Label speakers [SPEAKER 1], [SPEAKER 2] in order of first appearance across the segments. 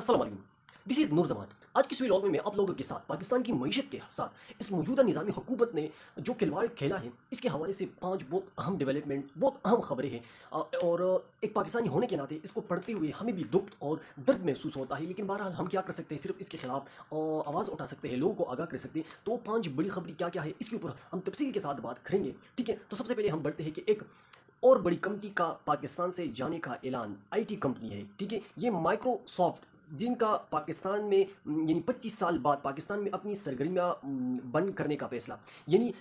[SPEAKER 1] अस्सलाम वालेकुम, this is नूर जमान। आज की इस व्लॉग में मैं आप लोगों के साथ पाकिस्तान की मईशत के साथ इस मौजूदा निज़ामी हुकूमत ने जो खिलवाड़ खेला है, इसके हवाले से 5 बहुत अहम डेवलपमेंट, बहुत अहम खबरें हैं। और एक पाकिस्तानी होने के नाते इसको पढ़ते हुए हमें भी दुख और दर्द महसूस होता है, लेकिन बहरहाल हम क्या कर सकते हैं, सिर्फ इसके खिलाफ आवाज़ उठा सकते हैं, लोगों को आगाह कर सकते हैं। तो 5 बड़ी खबरें क्या क्या है, इसके ऊपर हम तफसील के साथ बात करेंगे, ठीक है। तो सबसे पहले हम बढ़ते हैं कि एक और बड़ी कंपनी का पाकिस्तान से जाने का ऐलान, आईटी कंपनी है, ठीक है। ये माइक्रोसॉफ्ट, जिनका पाकिस्तान में यानी 25 साल बाद पाकिस्तान में अपनी सरगर्मियाँ बंद करने का फैसला, यानी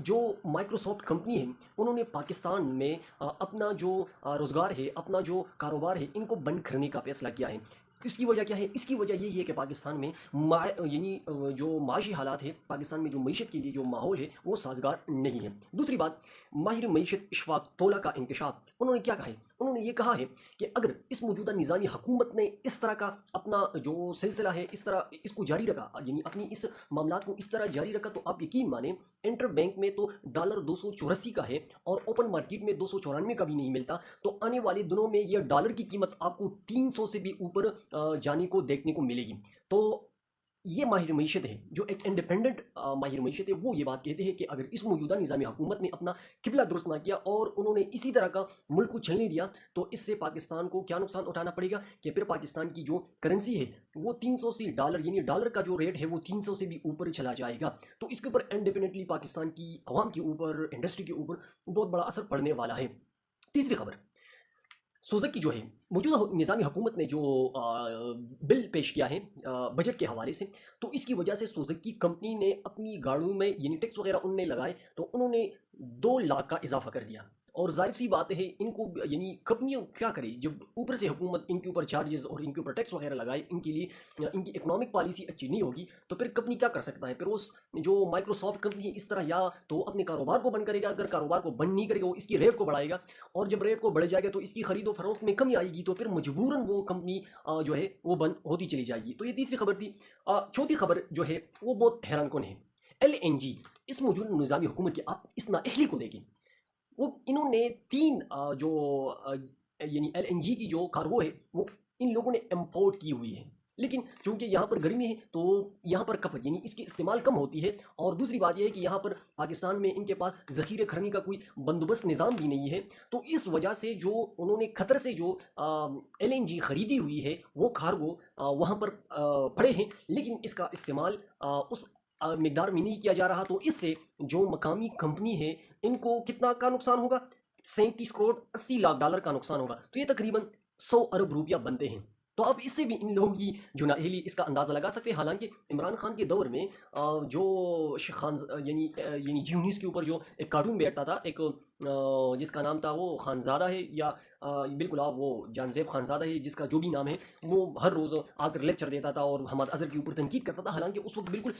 [SPEAKER 1] जो माइक्रोसॉफ्ट कंपनी है, उन्होंने पाकिस्तान में अपना जो रोज़गार है, अपना जो कारोबार है, इनको बंद करने का फैसला किया है। इसकी वजह क्या है? इसकी वजह यही है कि पाकिस्तान में यानी जो माशी हालात है, पाकिस्तान में जो मईशत के लिए जो माहौल है, वो साजगार नहीं है। दूसरी बात, माहिर मईशत इशफाक तोला का इंकशाफ, उन्होंने क्या कहा है? उन्होंने ये कहा है कि अगर इस मौजूदा निज़ामी हुकूमत ने इस तरह का अपना जो सिलसिला है, इस तरह इसको जारी रखा, यानी अपनी इस मामलात को इस तरह जारी रखा, तो आप यकीन माने इंटर बैंक में तो डॉलर 284 का है और ओपन मार्केट में 294 का भी नहीं मिलता। तो आने वाले दिनों में यह डॉलर की कीमत आपको 300 से भी ऊपर जाने को देखने को मिलेगी। तो ये माहिर मईशत है, जो एक इंडिपेंडेंट माहिर मईशत है, वो ये बात कहते हैं कि अगर इस मौजूदा निज़ामी हुकूमत ने अपना किबला दुरुस्त ना किया और उन्होंने इसी तरह का मुल्क को चलने दिया, तो इससे पाकिस्तान को क्या नुकसान उठाना पड़ेगा कि फिर पाकिस्तान की जो करेंसी है वो 300 से डॉलर, यानी डॉलर का जो रेट है वो 300 से भी ऊपर चला जाएगा। तो इसके ऊपर इंडिपेंडेंटली पाकिस्तान की आवाम के ऊपर, इंडस्ट्री के ऊपर बहुत बड़ा असर पड़ने वाला है। तीसरी खबर, सोजक की जो है मौजूदा निज़ामी हुकूमत ने जो बिल पेश किया है बजट के हवाले से, तो इसकी वजह से सोजक की कंपनी ने अपनी गाड़ियों में यानी टैक्स वगैरह उनने लगाए, तो उन्होंने 2 लाख का इजाफा कर दिया। और जाहिर सी बात है, इनको यानी कंपनियों क्या करे, जब ऊपर से हुकूमत इनके ऊपर चार्जेस और इनके ऊपर टैक्स वगैरह लगाए, इनके लिए इनकी इकोनॉमिक पॉलिसी अच्छी नहीं होगी, तो फिर कंपनी क्या कर सकता है? फिर उस जो माइक्रोसॉफ्ट कंपनी है, इस तरह या तो अपने कारोबार को बंद करेगा, अगर कारोबार को बंद नहीं करेगा वो इसकी रेट को बढ़ाएगा, और जब रेट को बढ़ जाएगा तो इसकी खरीदो फरोख्त में कमी आएगी, तो फिर मजबूरन वो कंपनी जो है वो बंद होती चली जाएगी। तो ये तीसरी खबर थी। चौथी खबर जो है वो बहुत हैरान कौन है। LNG, इस मौजूदा निज़ामी हुकूमत की आप इस नाअहली को देखें, वो इन्होंने 3 यानी LNG की जो कार्गो है वो इन लोगों ने इंपोर्ट की हुई है, लेकिन चूंकि यहाँ पर गर्मी है तो यहाँ पर खपत यानी इसकी इस्तेमाल कम होती है। और दूसरी बात यह है कि यहाँ पर पाकिस्तान में इनके पास ज़ख़ीरे करने का कोई बंदोबस्त निज़ाम भी नहीं है, तो इस वजह से जो उन्होंने खतर से जो LNG ख़रीदी हुई है वो कार्गो वहाँ पर पड़े हैं, लेकिन इसका इस्तेमाल उस मिकदार में नहीं किया जा रहा। तो इससे जो मकामी कंपनी है, इनको कितना का नुकसान होगा? 37 करोड़ 80 लाख डॉलर का नुकसान होगा। तो ये तकरीबन 100 अरब रुपया बनते हैं। तो आप इससे भी इन लोगों की जो नाअहली, इसका अंदाज़ा लगा सकते हैं। हालांकि इमरान खान के दौर में जो खान यानी जी 19 के ऊपर जो एक कार्टून बैठता था, एक जिसका नाम था वो खानज़ादा है, या बिल्कुल आप वो जानज़ेब खानज़ादा है, जिसका जो भी नाम है, वो हर रोज़ आकर लेक्चर देता था और हम्मद अज़हर के ऊपर तनकीद करता था। हालांकि उस वक्त बिल्कुल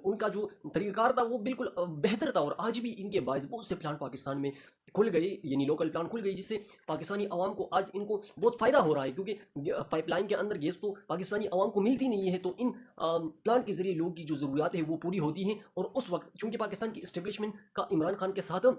[SPEAKER 1] उनका जो तरीक़ाकार था वो बिल्कुल बेहतर था, और आज भी इनके बायस बहुत से प्लांट पाकिस्तान में खुल गए, यानी लोकल प्लांट खुल गए, जिससे पाकिस्तानी आवाम को आज इनको बहुत फ़ायदा हो रहा है, क्योंकि पाइपलाइन के अंदर गैस तो पाकिस्तानी आवाम को मिलती नहीं है। तो इन प्लांट के ज़रिए लोगों की जो ज़रूरियात है वो पूरी होती हैं। और उस वक्त चूँकि पाकिस्तान की इस्टेब्लिशमेंट का इमरान खान के साथ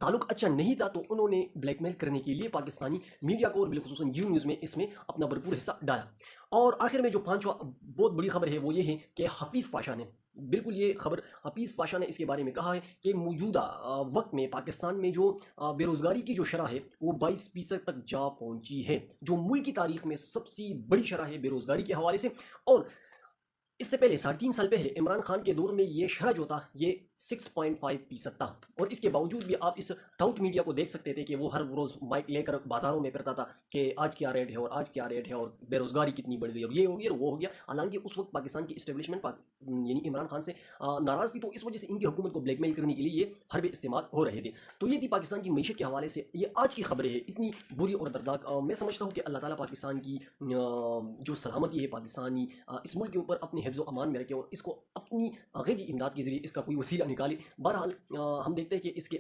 [SPEAKER 1] ताल्लुक अच्छा नहीं था, तो उन्होंने ब्लैकमेल करने के लिए पाकिस्तानी मीडिया को और बिलखुसूसन जी न्यूज़ में इसमें अपना भरपूर हिस्सा डाला। और आखिर में जो 5वां बहुत बड़ी खबर है वो ये है कि हफीज़ पाशा ने, बिल्कुल ये खबर हफीज़ पाशा ने इसके बारे में कहा है कि मौजूदा वक्त में पाकिस्तान में जो बेरोज़गारी की जो शरह है वो 22% तक जा पहुंची है, जो मुल्क की तारीख में सबसे बड़ी शरह है बेरोज़गारी के हवाले से। और इससे पहले 3.5 साल पहले इमरान खान के दौर में ये शरह जो था ये 6.5% था, और इसके बावजूद भी आप इस टाउट मीडिया को देख सकते थे कि वो हर रोज़ माइक लेकर बाजारों में फिरता था कि आज क्या रेट है और आज क्या रेट है और बेरोज़गारी कितनी बढ़ गई और ये हो गया और वो हो गया। हालांकि उस वक्त पाकिस्तान की इस्टेब्लिशमेंट यानी इमरान खान से नाराज़ थी, तो इस वजह से इनकी हुकूमत को ब्लैकमेल करने के लिए ये हरबे इस्तेमाल हो रहे थे। तो ये थी पाकिस्तान की मीशत के हवाले से ये आज की खबरें हैं, इतनी बुरी और दर्दनाक। मैं समझता हूँ कि अल्लाह ताला पाकिस्तान की जो सलामती है, पाकिस्तानी इस मुल्क के ऊपर अपने हिफ्ज़ अमान में रखे और इसको अपनी गैबी इमदाद के ज़रिए इसका कोई वसीला निकाले। बहरहाल हम देखते हैं कि इसके